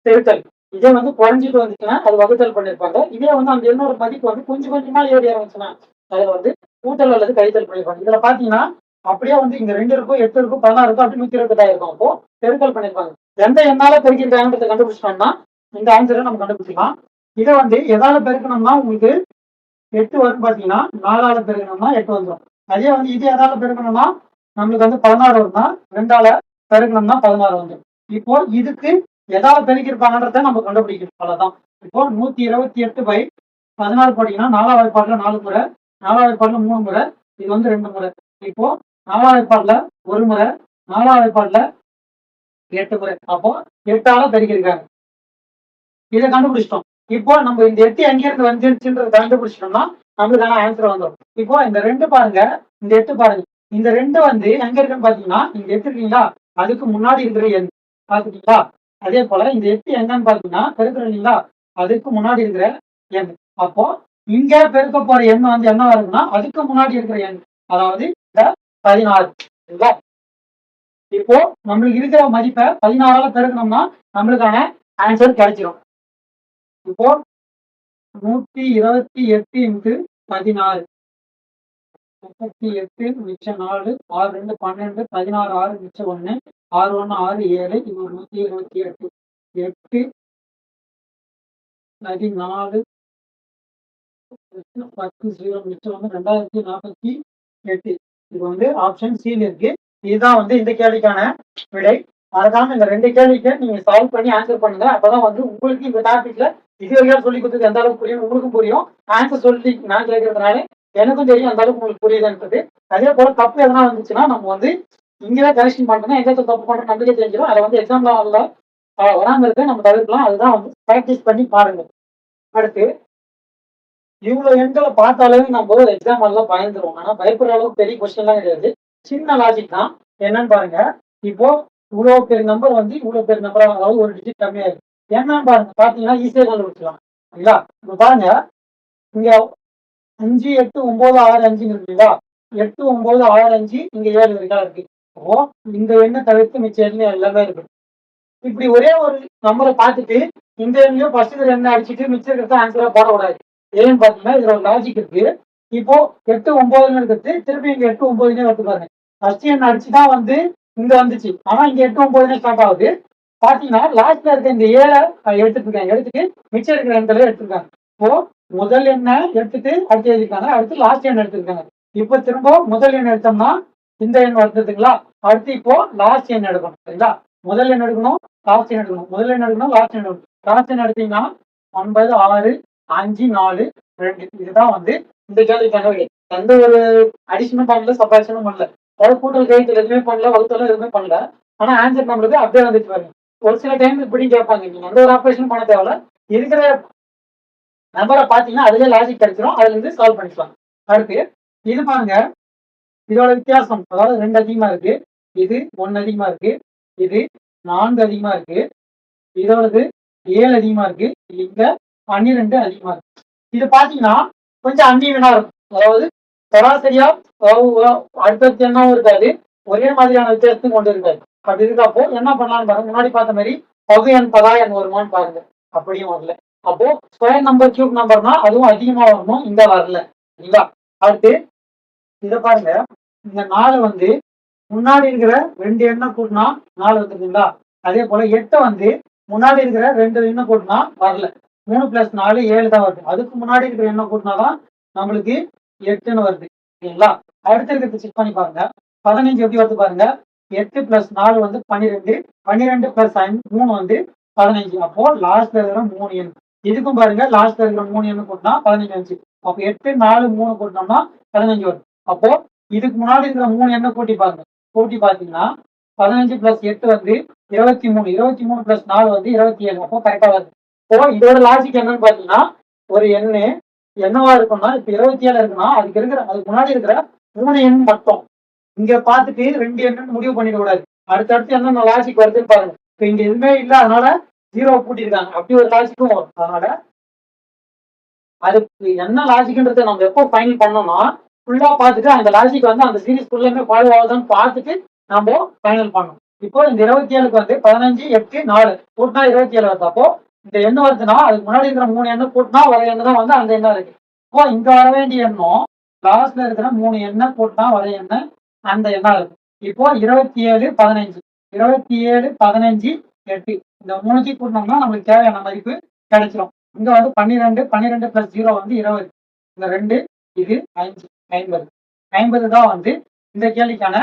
பெருக்கல், இதே வந்து குறைஞ்சிட்டு வந்துச்சுன்னா அது வகுத்தல் பண்ணிருப்பாங்க. இதே வந்து அந்த எண்ணோட மதிப்பு வந்து கொஞ்சம் கொஞ்சமா ஏறி ஆரம்பிச்சுன்னா அதுல வந்து கூட்டல் அல்லது கழித்தல் பண்ணிருப்பாங்க. இதுல பாத்தீங்கன்னா அப்படியே வந்து இங்க 2 இருக்கும், 8 இருக்கும், 16 இருக்கும், அப்படி 128 இருக்கும். அப்போ பெருக்கல் பண்ணிருப்பாங்க. எந்த எண்ணால பெருக்கிருக்காங்கன்றத கண்டுபிடிச்சிட்டோம்னா இந்த ஆன்சரை நம்ம கண்டுபிடிச்சிக்கலாம். இதை வந்து எதால பெருக்கணும்னா உங்களுக்கு 8 வரும். பாத்தீங்கன்னா 4ஆல பெருக்கணும்னா 8 வந்துடும். அதே வந்து இது எதால பெருக்கணும்னா நம்மளுக்கு வந்து 16 வரும்னா 2ஆல பெருக்கணும்னா 16 வந்துடும். இப்போ இதுக்கு எதால பெருக்கிருப்பாங்கன்றத நம்ம கண்டுபிடிக்கணும். அவ்வளவுதான். இப்போ 128/16 போட்டீங்கன்னா 4ஆம் வாய்ப்பாடுல 4 முறை, 4ஆம் வாய்ப்பாடுல 3 முறை, இது வந்து 2 முறை. இப்போ 4ஆம் வாய்ப்பாடுல 1 முறை, 4ஆம் வாய்ப்பாடுல 8 முறை. அப்போ 8ஆல பெருக்கியிருக்காங்க. இதை கண்டுபிடிச்சிட்டோம். இப்போ நம்ம இந்த 8 எங்கிருந்து வந்துருச்சுன்றத கண்டுபிடிச்சிட்டோம்னா நம்மளுக்கான ஆன்சர் வந்துடும். இப்போ இந்த 2 பாருங்க, இந்த 8 பாருங்க. இந்த 2 வந்து எங்க இருக்குன்னு பாத்தீங்கன்னா, இந்த 8 இருக்கீங்களா, அதுக்கு முன்னாடி இருக்கிற எண் பாத்துட்டீங்களா. அதே போல இந்த 8 எங்கன்னு பாத்தீங்கன்னா, பெருக்குறோம் இல்லைங்களா, அதுக்கு முன்னாடி இருக்கிற எண். அப்போ இங்க பெருக்க போற எண் வந்து என்ன வருதுன்னா, அதுக்கு முன்னாடி இருக்கிற எண், அதாவது இந்த 16. இப்போ நம்மளுக்கு இருக்கிற மதிப்பை 16ஆல பெருக்கணும்னா நம்மளுக்கான ஆன்சர் கிடைச்சிடும். இப்போ 128 இன்ட்டு 16, 38 மிச்சம் 4, 6 2 12, 16 6 மிச்சம் 1, 6 1 6 7, இது 128, 8 4 10 0 மிச்சம் 1 2048. இது வந்து ஆப்ஷன் சி இருக்கு. இதுதான் வந்து இந்த கேள்விக்கான விடை. மறக்காம இந்த 2 கேள்விக்கு நீங்க சால்வ் பண்ணி ஆன்சர் பண்ணுங்க. அப்பதான் வந்து உங்களுக்கு இந்த டாபிக்ல இது வரைக்கும் சொல்லி கொடுத்தது எந்த அளவுக்கு புரியும், உங்களுக்கும் புரியும். ஆன்சர் சொல்லி நான் கேட்கறதுனால எனக்கும் தெரியும் அந்த அளவுக்கு உங்களுக்கு புரியுதுன்றது. அதே போல தப்பு எதனா வந்துச்சுன்னா நம்ம வந்து இங்கதான் கரெக்ஷன் பண்ணணும். எங்க தப்பு பண்றோம் நம்மளுக்கே தெரிஞ்சிடும். அதை வந்து எக்ஸாம்ல வராம இருக்க நம்ம தவிர்க்கலாம். அதுதான் வந்து ப்ராக்டிஸ் பண்ணி பாருங்க. அடுத்து இவ்வளவு எண்களை பார்த்தாலே நம்ம எக்ஸாம் எல்லாம் பயந்துருவோம். ஆனா பயப்படுற அளவுக்கு பெரிய கொஸ்டின் எல்லாம் கிடையாது. சின்ன லாஜிக் தான். என்னன்னு பாருங்க. இப்போ இவ்வளவு பெரிய நம்பர் வந்து இவ்வளவு பெரிய நம்பர், அதாவது ஒரு டிஜிட் கம்மியா இருக்கு. என்னன்னு பாருங்க, பாத்தீங்கன்னா ஈஸியா கண்டுபிடிச்சலாம். இல்லைங்களா? இப்ப பாருங்க, இங்க 5 8 9 6 5 இருக்குங்களா, 8 9 6 5, இங்க 7 இருக்கா இருக்கு. அப்போ இந்த எண்ணை தவிர்த்து மிச்ச எண்ணெய் எல்லாமே இருக்கு. இப்படி ஒரே ஒரு நம்பரை பார்த்துட்டு இந்த எண்ணையும் ஃபர்ஸ்ட் எண்ணெய் அடிச்சுட்டு மிச்சம் இருக்கிறத ஆன்சரா போடக்கூடாது. ஏன்னு பாத்தீங்கன்னா இதுல ஒரு லாஜிக் இருக்கு. இப்போ 8 9 இருக்கிறது திருப்பி இங்க 8 9 எடுத்து பாருங்க. ஃபர்ஸ்ட் எண்ணெய் அடிச்சுதான் வந்து இங்க வந்துச்சு. ஆனா இங்க 8 9 ஸ்டார்ட் ஆகுது. பாத்தீங்கன்னா லாஸ்ட்ல இருக்க இந்த 7 எடுத்துட்டு இருக்காங்க. எடுத்துட்டு மிச்சம் இருக்கிற எண்களை எடுத்துருக்காங்க. இப்போ முதல் எண்ணெய் எடுத்துட்டு அடுத்து எழுதிருக்காங்க. அடுத்து லாஸ்ட் எண்ணெய் எடுத்துருக்காங்க. இப்போ திரும்ப முதல் எண்ணெய் எடுத்தோம்னா இந்த எண் வருதுங்களா. அடுத்து இப்போ லாஸ்ட் எண் எடுக்கணும். சரிங்களா? முதல் எண் எடுக்கணும், லாஸ்ட் எண் எடுக்கணும். முதல் எண் எடுக்கணும், லாஸ்ட் எண் எடுக்கணும். லாஸ்ட் எண் எடுத்தீங்கன்னா 9 6 5 4 2. இதுதான் வந்து இந்த கேள்விக்கான விடை. எந்த ஒரு அடிஷனும் பண்ணல, சப்ராக்ஷனும் பண்ணல, அதாவது கூட்டல் கழித்தல் எதுவுமே பண்ணல, வகுத்தலும் எதுவுமே பண்ணல. ஆனா ஆன்சர் நம்மளுக்கு அப்படியே வந்துட்டு பாருங்க. ஒரு சில டைம் இப்படி கேட்பாங்க, நீங்க எந்த ஒரு ஆப்ரேஷனும் பண்ண தேவையில்ல, இருக்கிற நம்பரை பாத்தீங்கன்னா அதுலயே லாஜிக் கிடைச்சிடும். அதுல இருந்து சால்வ் பண்ணிக்கலாம். அடுத்து இது பாருங்க, இதோட வித்தியாசம், அதாவது 2 அதிகமா இருக்கு, இது 1 அதிகமா இருக்கு, இது 4 அதிகமா இருக்கு, இதோடது 7 அதிகமா இருக்கு, இங்க 12 அதிகமா இருக்கு. இது பாத்தீங்கன்னா கொஞ்சம் அன்ஈவனா இருக்கும். அதாவது சராசரியா அடுத்தடுத்த எண்ணாவும் இருக்காது, ஒரே மாதிரியான வித்தியாசத்தையும் கொண்டு இருக்காது. அப்படி இருக்கப்போ என்ன பண்ணலாம்னு பாருங்க. முன்னாடி பார்த்த மாதிரி பகு எண் பதா எண் வருமானு பாருங்க. அப்படியும் வரல. அப்போ ஸ்கொயர் நம்பர் கியூப் நம்பர்னா அதுவும் அதிகமா வரணும், இங்க வரல. இல்லைங்களா? அடுத்து இத பாருங்க, இந்த 4 வந்து முன்னாடி இருக்கிற 2 எண்ணை கூட்டினா 4 வந்துருக்குங்களா. அதே போல 8 வந்து முன்னாடி இருக்கிற 2 எண்ணை கூட்டினா வரல. 3 + 4 7 தான் வருது. அதுக்கு முன்னாடி இருக்கிற எண்ணை கூட்டினாதான் நம்மளுக்கு 8ன்னு வருது. சரிங்களா? அடுத்து இருக்கிறது செக் பண்ணி பாருங்க. 15 எப்படி வருது பாருங்க. 8 + 4 வந்து 12, 12 + 3 வந்து 15. அப்போ லாஸ்ட்ல இருக்கிற 3 எண். இதுக்கும் பாருங்க, லாஸ்ட்ல இருக்கிற 3 எண்ணு கூட்டினா 15 வந்துச்சு. அப்போ 8 4 3 கூட்டினோம்னா 15 வரும். அப்போ இதுக்கு முன்னாடி இருக்கிற 3 எண்ணை கூட்டி பாருங்க. கூட்டி பாத்தீங்கன்னா 15 + 8 வந்து 23, 23 + 4 வந்து 27. அப்போ கரெக்டா வருது. இப்போ இதோட லாஜிக் என்னன்னு பாத்தீங்கன்னா, ஒரு எண்ணு என்னவா இருக்கும்னா, இப்ப 27 இருக்குன்னா அதுக்கு முன்னாடி இருக்கிற 3 எண் மட்டும் இங்க பாத்துட்டு 2 எண்ணுன்னு முடிவு பண்ணிட கூடாது. அடுத்தடுத்து என்னென்ன லாஜிக் வருதுன்னு பாருங்க. இப்ப இங்க எதுவுமே இல்லை, அதனால 0 கூட்டியிருக்காங்க. அப்படி ஒரு லாஜிக்கும் வரும். அதனால அதுக்கு என்ன லாஜிக்ன்றத நம்ம எப்போ ஃபைனல் பண்ணோம்னா, ஃபுல்லா பார்த்துட்டு அந்த லாஜிக் வந்து அந்த சீரிஸ் ஃபுல்லுமே ஃபாலோ ஆகுதான்னு பார்த்துட்டு நம்ம ஃபைனல் பண்ணணும். இப்போ இந்த 27க்கு வந்து 15 8 4 கூட்டினா 27 வருது. அப்போ இந்த எண்ணு வருதுன்னா அதுக்கு முன்னாடி இருக்கிற 3 எண்ணு கூட்டினா வர எண்ணு தான் வந்து அந்த எண்ணம் இருக்கு. இப்போ இங்க வர வேண்டிய எண்ணம் லாஸ்ட்ல இருக்கிற 3 எண்ணை கூட்டினா வர எண்ணு அந்த எண்ணம் இருக்கு. இப்போ 27 15, 27 15 8 இந்த 3 கூட்டினோம்னா நம்மளுக்கு தேவையான மதிப்பு கிடைச்சிடும். இங்க வந்து 12 12 + 0 வந்து 20. இந்த 2 இது 5 50. 50 தான் வந்து இந்த கேள்விக்கான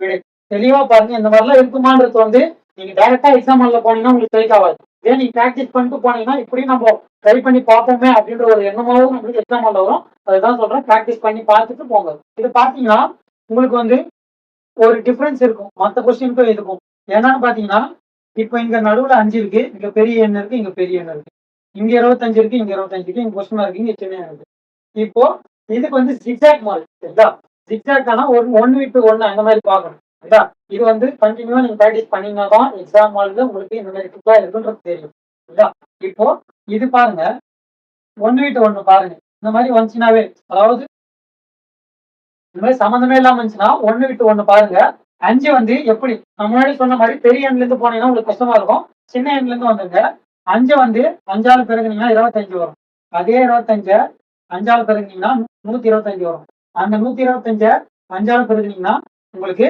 விடை. தெளிவா பாருங்க. இந்த மாதிரிலாம் இருக்குமான்றது வந்து நீங்க டைரக்டா எக்ஸாம் ஹால்ல போனீங்கன்னா உங்களுக்கு கிடைக்காது. இதே நீங்க பிராக்டிஸ் பண்ணிட்டு போனீங்கன்னா இப்படி நம்ம ட்ரை பண்ணி பார்ப்போமே அப்படின்ற ஒரு எண்ணமாவும் நம்மளுக்கு எக்ஸாம் வரும். அதுதான் சொல்றேன், ப்ராக்டிஸ் பண்ணி பார்த்துட்டு போங்க. இது பார்த்தீங்கன்னா உங்களுக்கு வந்து ஒரு டிஃபரன்ஸ் இருக்கும் மற்ற கொஸ்டினுக்கும் இருக்கும். என்னன்னு பார்த்தீங்கன்னா இப்போ இங்க நடுவில் 5 இருக்கு, இங்க பெரிய எண் இருக்கு, இங்க பெரிய எண் இருக்கு, இங்க 25 இருக்கு, இங்க 25 இருக்கு, இங்க கொஸ்டின் இருக்கு, இங்க சின்ன இருக்கு. இப்போ இதுக்கு வந்து ஜிக்ஜாக் மார்க் சரிங்களா? ஜிக்ஜாக்னா ஒரு 1:1 அந்த மாதிரி பார்க்கணும் சரிங்களா? இது வந்து கண்டினியூவா நீங்க ப்ராக்டிஸ் பண்ணீங்கன்னா தான் எக்ஸாம் மார்க்ல உங்களுக்கு இந்த மாதிரி டிக்கா இருக்குன்றது தெரியும் சரிங்களா? இப்போ இது பாருங்க 1:1 பாருங்க. இந்த மாதிரி வந்துச்சுனாவே, அதாவது இந்த மாதிரி சம்மந்தமே இல்லாம இருந்துச்சுன்னா 1:1 பாருங்க. 5 வந்து எப்படி நான் முன்னாடி சொன்ன மாதிரி பெரிய எண்ல இருந்து போனீங்கன்னா உங்களுக்கு கஷ்டமா இருக்கும். சின்ன எண்ல இருந்து வந்துருங்க. 5 வந்து 5ஆல பெருக்குனீங்கன்னா 25 வரும். அதே 25 5ஆல பெருக்குனீங்கன்னா 125 வரும். அந்த 125 5ஆல பெருக்குனீங்கன்னா உங்களுக்கு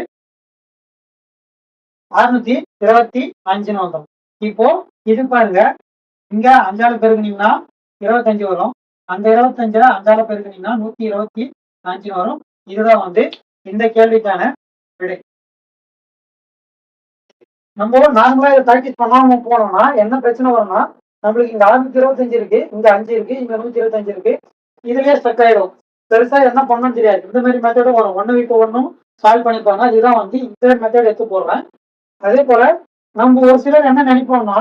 625 வந்துடும். இப்போ இது பாருங்க, இங்க 5ஆல பெருக்குனீங்கன்னா 25 வரும். அந்த 25 5ஆல பெருக்குனீங்கன்னா 125 வரும். இதுதான் வந்து இந்த கேள்விக்கான விடை. நம்ம நார்மலா இதை ப்ராக்டிஸ் பண்ணாம போனோம்னா என்ன பிரச்சனை வரும்னா, நம்மளுக்கு இங்க 625 இருக்கு, இங்க 5 இருக்கு, இங்க 125 இருக்கு, இதுலயே ஸ்டக் ஆயிடும். பெருசா என்ன பண்ணணும்னு தெரியாது. இந்த மாதிரி மெத்தடும் வரும். 1:1 சால்வ் பண்ணிப்பாங்க. இதுதான் வந்து இந்த மெத்தட் எடுத்து போடுறேன். அதே போல நம்ம ஒரு சிலர் என்ன நினைப்போம்னா,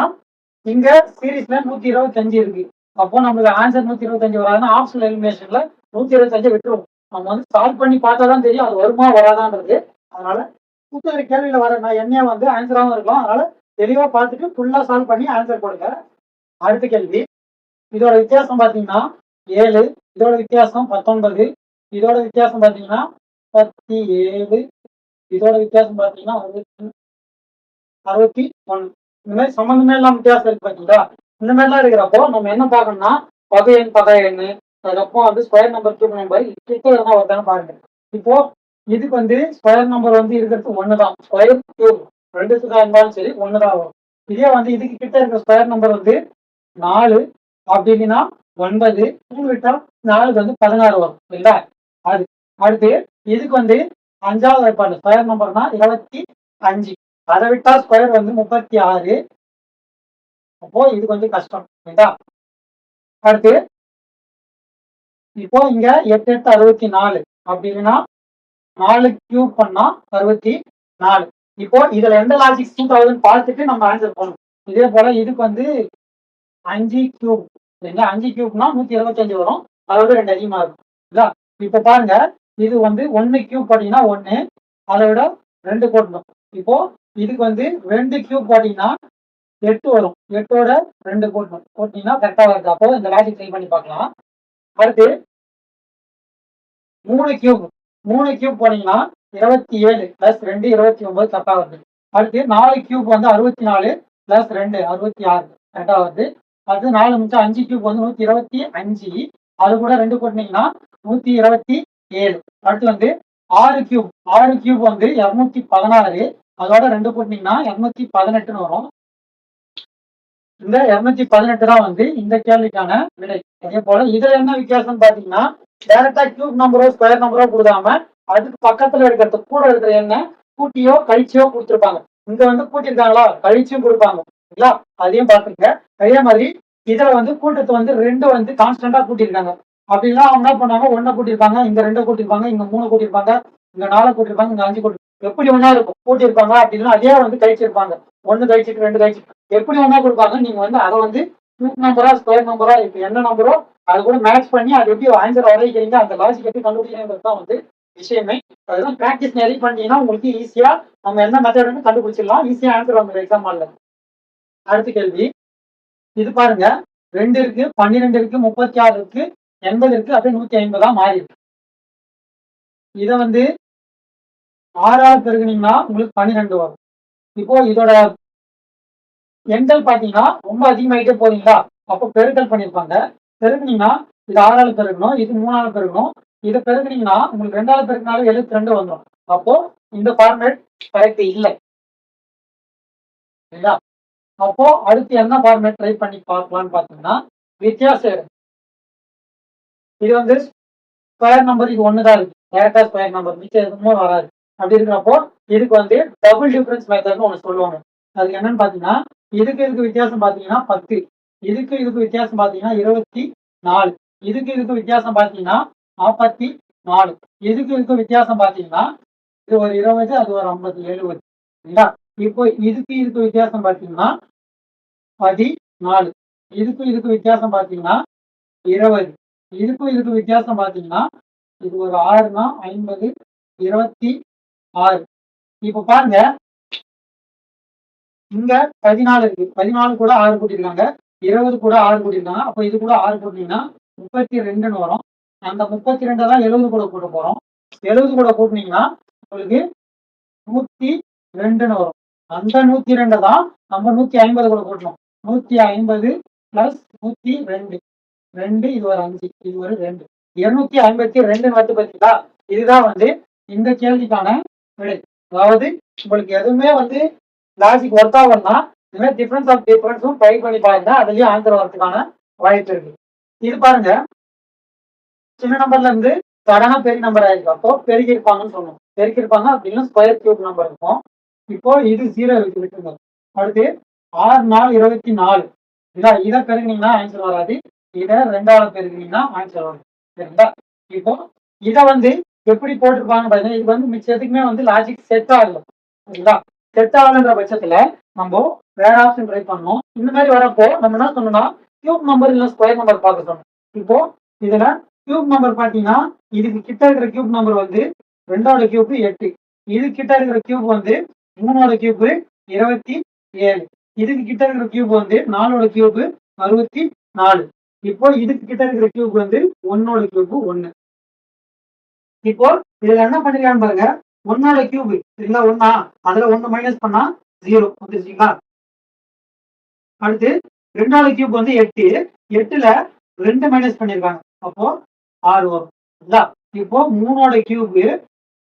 இங்க சீரீஸ்ல 125 இருக்கு, அப்போ நம்மளுக்கு ஆன்சர் 125 வராதுன்னா ஆப்ஷனல் எலிமினேஷன்ல 125 விட்டுருவோம். நம்ம வந்து சால்வ் பண்ணி பார்த்தா தான் தெரியும் அது வருமா வராதான்றது. அதனால புத்தக கேள்வியில வர நான் என்னையா வந்து ஆன்சராகவும் இருக்கலாம். அதனால தெளிவா பார்த்துட்டு ஃபுல்லா சால்வ் பண்ணி ஆன்சர் கொடுங்க. அடுத்த கேள்வி, இதோட வித்தியாசம் பார்த்தீங்கன்னா 7, இதோட வித்தியாசம் 19, இதோட வித்தியாசம் பார்த்தீங்கன்னா 17, இதோட வித்தியாசம் பார்த்தீங்கன்னா 61. இந்த மாதிரி சம்மந்தமே இல்லாம வித்தியாசம் இருக்கு பார்த்தீங்களா? இந்த மாதிரிலாம் இருக்கிறப்போ நம்ம என்ன பார்க்கணும்னா பகை எண், அதுக்கப்புறம் வந்து ஸ்கொயர் நம்பர், கியூப் நம்பர் கிட்ட எதனா ஒருத்தான பாருங்க. இப்போ இதுக்கு வந்து ஸ்கொயர் நம்பர் வந்து இருக்கிறது 1 தான். ஸ்கொயர் கியூப் ரெண்டுத்துக்கா இருந்தாலும் சரி 1 தான் வரும். இதே வந்து இதுக்கு கிட்ட இருக்கிற ஸ்கொயர் நம்பர் வந்து 4, அப்படி இல்லைன்னா 9, 3 விட்டா 4 வந்து 16 வரும் இல்லைங்களா? அது அடுத்து இதுக்கு வந்து 5ஆவது வைப்பாடு ஸ்கொயர் நம்பர்னா 25, அதை விட்டா ஸ்கொயர் வந்து 36. அப்போ இதுக்கு வந்து கஷ்டம் இல்லைங்களா? அடுத்து இப்போ இங்க 8 8 64, அப்படி இல்லைன்னா 4 கியூப் பண்ணா 64. இப்போ இதுல எந்த லாஜிக் சூட் ஆகுதுன்னு பார்த்துட்டு நம்ம ஆன்சர் பண்ணணும். இதே போல இதுக்கு வந்து 5 கியூப் சரிங்களா? 5 கியூப்னா 125 வரும், அதோட 2 அதிகமா இருக்கும் இல்லையா? இப்போ பாருங்க, இது வந்து 1 கியூப் பார்த்தீங்கன்னா 1, அதை விட 2 போட்டணும். இப்போ இதுக்கு வந்து 2 கியூப் பார்த்தீங்கன்னா 8 வரும், 8ஓட 2 போட்டீங்கன்னா கரெக்டா வருது. அப்போ இந்த லாஜிக் ட்ரை பண்ணி பார்க்கலாம். அடுத்து 3 கியூப் போனீங்கன்னா 27 பிளஸ் 2 29 கரெக்டா வருது. அடுத்து 4 கியூப் வந்து 64 பிளஸ் 2 66 கரெக்டா வருது. அடுத்து 4 மிச்சம் 5 கியூப் வந்து 125, அது கூட 2 போட்டீங்கன்னா 127. அடுத்து வந்து 6 கியூப் வந்து 216, அதோட 2 போட்டீங்கன்னா 218 வரும். இந்த 218 தான் வந்து இந்த கேள்விக்கான விடை. அதே போல இதுல என்ன வித்தியாசம் பாத்தீங்கன்னா, டைரக்டா கியூப் நம்பரோ ஸ்கொயர் நம்பரோ கொடுக்காம அதுக்கு பக்கத்துல இருக்கிறது கூட இருக்கிற எண்ணை கூட்டியோ கழிச்சியோ கொடுத்துருப்பாங்க. இங்க வந்து கூட்டியிருக்காங்களா, கழிச்சியும் கொடுப்பாங்க இல்லைங்களா? அதையும் பார்த்துங்க. அதே மாதிரி இதுல வந்து கூட்டத்தை வந்து 2 வந்து கான்ஸ்டன்டா கூட்டியிருக்காங்க. அப்படின்னா அவங்க என்ன பண்ணாங்க, 1 கூட்டியிருப்பாங்க, இங்க 2 கூட்டியிருப்பாங்க, இங்க 3 கூட்டியிருப்பாங்க, இங்க 4 கூட்டியிருப்பாங்க, இங்க 5 கூட்டி எப்படி ஒன்னா இருக்கும் கூட்டியிருப்பாங்க. அப்படின்னா அதே வந்து கழிச்சிருப்பாங்க. 1 கழிச்சிட்டு 2 கழிச்சிட்டு எப்படி ஒன்னா கொடுப்பாங்க. நீங்க வந்து அதை வந்து கியூப் நம்பரா ஸ்கொயர் நம்பரா இப்ப என்ன நம்பரோ அது கூட மேட்ச் பண்ணி அது எப்படி ஆன்சர் வரைக்கிறீங்க, அந்த லாஜிக் எப்படி கண்டுபிடிக்கிறது தான் வந்து விஷயமே. அதுதான் பிராக்டிஸ் நிறைய பண்ணீங்கன்னா உங்களுக்கு ஈஸியா நம்ம என்ன மெத்தட் கண்டுபிடிச்சிடலாம், ஈஸியா ஆன்சர் வந்துடும் எக்ஸாம் ஹால்ல. அடுத்த கேள்வி, இது பாருங்க, 2 இருக்கு, 12 இருக்கு, 36 இருக்கு, 80 இருக்கு, அப்படியே 150 மாறி இருக்கு. இதை வந்து 6ஆல பெருகுனீங்கன்னா உங்களுக்கு 12 வரும். இப்போ இதோட எண்கள் பாத்தீங்கன்னா ரொம்ப அதிகமாயிட்டே போறீங்களா, அப்போ பெருக்கல் பண்ணிருப்பாங்க. பெருக்குனீங்கன்னா இது 6ஆல பெருக்கணும், இது 3ஆல பெருக்கணும், இதை பெருக்குனீங்கன்னா உங்களுக்கு 2ஆல பெருக்கினாலும் 72 வந்துடும். அப்போ இந்த ஃபார்மேட் கரெக்ட் இல்லை இல்லையா? அப்போ அடுத்து என்ன ஃபார்மேட் ட்ரை பண்ணி பார்க்கலாம்னு பாத்தீங்கன்னா, வித்தியாசம் இது வந்து ஸ்கொயர் நம்பர் இது 1 தான் இருக்கு, டேரக்டா ஸ்கொயர் நம்பர் மிச்சம் எதுவும் வராது. அப்படி இருக்கிறப்போ இதுக்கு வந்து டபுள் டிஃபரன்ஸ் மெத்தட்னு ஒன்று சொல்லுவாங்க. அதுக்கு என்னன்னு பாத்தீங்கன்னா, இதுக்கு வித்தியாசம் பாத்தீங்கன்னா 10, இதுக்கு வித்தியாசம் பார்த்தீங்கன்னா 24. இதுக்கு வித்தியாசம் பார்த்தீங்கன்னா 44. இதுக்கு வித்தியாசம் பார்த்தீங்கன்னா இது ஒரு 20, அது ஒரு 50, 70. சரிங்களா? இப்போ இதுக்கு வித்தியாசம் பார்த்தீங்கன்னா 14. இதுக்கு வித்தியாசம் பார்த்தீங்கன்னா 20. இதுக்கு வித்தியாசம் பார்த்தீங்கன்னா இது ஒரு 6னா 50, 26. இப்ப பாருங்க, இங்க 14 இருக்கு. 14 கூட 6 கூட்டிருக்காங்க. 20 கூட 6 கூட்டிருக்காங்க. அப்ப இது கூட 6 கூட்டினீங்கன்னா 32ன்னு வரும். அந்த 32 தான் 70 கூட கூட்ட போறோம். 70 கூட கூட்டினீங்கன்னா உங்களுக்கு 102ன்னு வரும். அந்த 102 தான் நம்ம 150 கூட கூட்டணும். 150 பிளஸ் 102. 2 இது ஒரு 5, இது ஒரு 2. 252 வந்து பார்த்தீங்களா? இதுதான் வந்து இந்த கேள்விக்கான விடை. அதாவது உங்களுக்கு எதுவுமே வந்து லாஜிக் ஒர்க் ஆகும்னா இந்த மாதிரி டிஃபரன்ஸ் ஆஃப் டிஃபரன்ஸும் ட்ரை பண்ணி பாருங்க. அதுலயும் ஆன்சர் வரதுக்கான வாய்ப்பு இருக்கு. இது பாருங்க, சின்ன நம்பர்ல இருந்து சடனா பெரிய நம்பர் ஆயிருக்கு. அப்போ பெருகி இருப்பாங்கன்னு சொல்லணும். பெருக்கி இருப்பாங்க அப்படின்னா ஸ்கொயர் கியூப் நம்பர் இருக்கும். இப்போ இது 0 விட்டுருங்க. அடுத்து 6 4 24. இதை பெருகினீங்கன்னா ஆன்சர் வராது. இதை 2ஆல பெருகினீங்கன்னா ஆன்சர் வரும். சரிங்களா? இப்போ இதை வந்து எப்படி போட்டிருப்பாங்க பாத்தீங்கன்னா, இது வந்து மிச்சத்துக்குமே வந்து லாஜிக் செட் ஆகல. சரிங்களா? செட் ஆகலன்ற பட்சத்துல நம்ம வேற ஆப்ஷன் ட்ரை பண்ணணும். இந்த மாதிரி வரப்போ நம்ம என்ன சொன்னோம்னா கியூப் நம்பர் இல்ல ஸ்கொயர் நம்பர் பார்க்க சொன்னோம். இப்போ இதுல கியூப் நம்பர் பாத்தீங்கன்னா இதுக்கு கிட்ட இருக்கிற கியூப் நம்பர் வந்து 2ஓட கியூப் 8. இது கிட்ட இருக்கிற கியூப் வந்து 3ஓட கியூப் 27. இதுக்கு கிட்ட இருக்கிற கியூப் வந்து 4ஓட கியூப் 64. இப்போ இதுக்கு கிட்ட இருக்கிற கியூப் வந்து 1ஓட கியூப் 1. இப்போ இதுல என்ன பண்ணிருக்கான்னு பாருங்க, 1ஓட கியூப் சரிங்களா? 1 அதுல 1 மைனஸ் பண்ணா 0 வந்துருச்சுங்களா? அடுத்து 2ஓட கியூப் வந்து 8. 8ல 2 மைனஸ் பண்ணிருக்காங்க. அப்போ 6 வரும். இப்போ 3ஓட கியூப்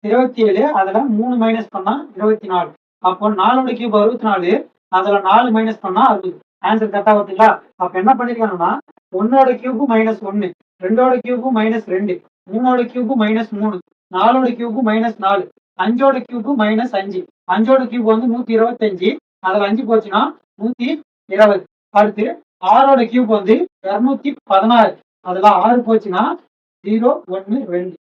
27, அதுல 3 மைனஸ் பண்ணா 24. அப்போ 4ஓட கியூப் 64, அதுல 4 மைனஸ் பண்ணா 60. ஆன்சர் கரெக்டா வருதுங்களா? அப்ப என்ன பண்ணிருக்காங்கன்னா 1ஓட கியூப் -1, 2ஓட கியூப் -2, 3ஓட கியூப் -3, 4ஓட கியூப் -4, 5ஓட கியூப் -5. 5ஓட கியூப் வந்து 125, அதுல 5 போச்சுன்னா 120. அடுத்து 6ஓட கியூப் வந்து 216, அதுல 6 போச்சுன்னா 0 1 2.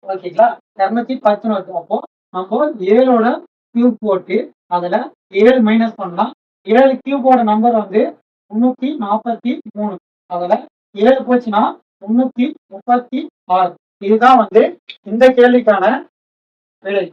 ஓகேங்களா? 210 வருது. அப்போ நம்ம 7ஓட கியூப் போட்டு அதுல 7 மைனஸ் பண்ணலாம். 7 கியூபோட நம்பர் வந்து 343. அதுல 7 போச்சுன்னா 336. இதுதான் வந்து இந்த கேள்விக்கான விடை.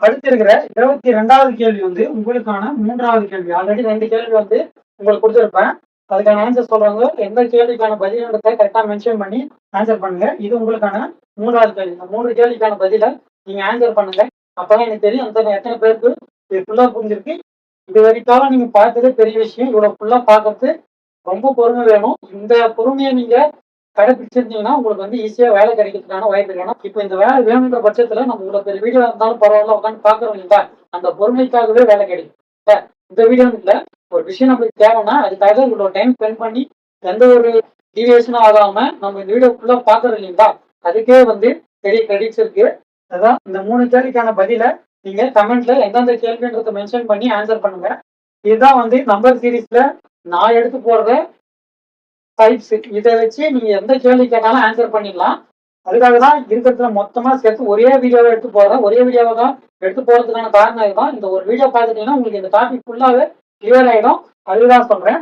அடுத்து இருக்கிற 22வது கேள்வி வந்து உங்களுக்கான 3வது கேள்வி. ஆல்ரெடி 2 கேள்வி வந்து உங்களுக்கு கொடுத்துருப்பேன். அதுக்கான ஆன்சர் சொல்றாங்க. எந்த கேள்விக்கான பதிலத்தை கரெக்டா மென்ஷன் பண்ணி ஆன்சர் பண்ணுங்க. இது உங்களுக்கான 3வது கேள்வி. 3 கேள்விக்கான பதில நீங்க ஆன்சர் பண்ணுங்க. அப்பதான் எனக்கு தெரியும் எத்தனை பேருக்கு இது ஃபுல்லா புரிஞ்சிருக்கு. இது வரைக்கும் நீங்க பார்த்ததே பெரிய விஷயம். இவ்வளவு ஃபுல்லா பார்க்கறது ரொம்ப பொறுமை வேணும். இந்த பொறுமையை நீங்க கடைபிடிச்சிருந்தீங்கன்னா உங்களுக்கு வந்து ஈஸியா வேலை கிடைக்கிறதுக்கான வாய்ப்பு வேணும். இப்போ இந்த வேலை வேணுன்ற பட்சத்துல நம்ம இவ்வளவு பெரிய வீடியோ இருந்தாலும் பரவாயில்ல உட்காந்து பாக்குறோம் இல்லைங்களா? அந்த பொறுமைக்காகவே வேலை கிடைக்கும். இந்த வீடியோ இல்ல, ஒரு விஷயம் நம்மளுக்கு தேவைன்னா அதுக்காக இவ்வளவு டைம் ஸ்பெண்ட் பண்ணி எந்த ஒரு டிவியேஷனும் ஆகாம நம்ம இந்த வீடியோ ஃபுல்லா பாக்குறோம் இல்லைங்களா? அதுக்கே வந்து பெரிய கிரெடிட்ஸ் இருக்கு. அதான் இந்த 3 கேள்விக்கான பதில நீங்க கமெண்ட்ல எந்தெந்த கேள்வின்றத மென்ஷன் பண்ணி ஆன்சர் பண்ணுங்க. இதுதான் வந்து நம்பர் சீரீஸ்ல நான் எடுத்து போடுற டைப்ஸ். இதை வச்சு நீங்க எந்த கேள்வி கேட்டாலும் ஆன்சர் பண்ணிடலாம். அதுக்காக தான் இருக்கிறதுல மொத்தமா சேர்த்து ஒரே வீடியோவை எடுத்து போடுறேன். ஒரே வீடியோவை தான் எடுத்து போறதுக்கான காரணம் இதுதான். இந்த ஒரு வீடியோ பார்த்துட்டீங்கன்னா உங்களுக்கு இந்த டாபிக் ஃபுல்லாவே கிளியர் ஆயிடும். அதுதான் சொல்றேன்.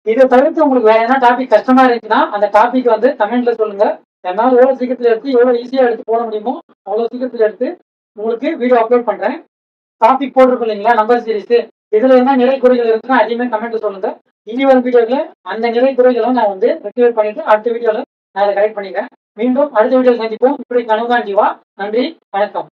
இதை தவிர்த்து உங்களுக்கு வேற என்ன டாபிக் கஷ்டமா இருந்துச்சுன்னா அந்த டாபிக் வந்து கமெண்ட்ல சொல்லுங்க. என்னால் எவ்வளவு சீக்கிரத்துல எடுத்து எவ்வளவு ஈஸியா எடுத்து போட முடியுமோ அவ்வளவு சீக்கிரத்துல எடுத்து உங்களுக்கு வீடியோ அப்லோட் பண்றேன். டாபிக் போட்டிருக்கோம் இல்லைங்களா நம்பர் சீரிஸ், இதுல என்ன நிறை குறைகள் இருக்குன்னா அதையுமே கமெண்ட்ல சொல்லுங்க. இனி வரும் வீடியோல அந்த நிறை குறைகளை நான் வந்து ரெக்டிஃபை பண்ணிட்டு அடுத்த வீடியோல நான் அதை கரெக்ட் பண்ணிக்கிறேன். மீண்டும் அடுத்த வீடியோ சந்திப்போம். இப்படி கனவுதான் ஜீவா. நன்றி, வணக்கம்.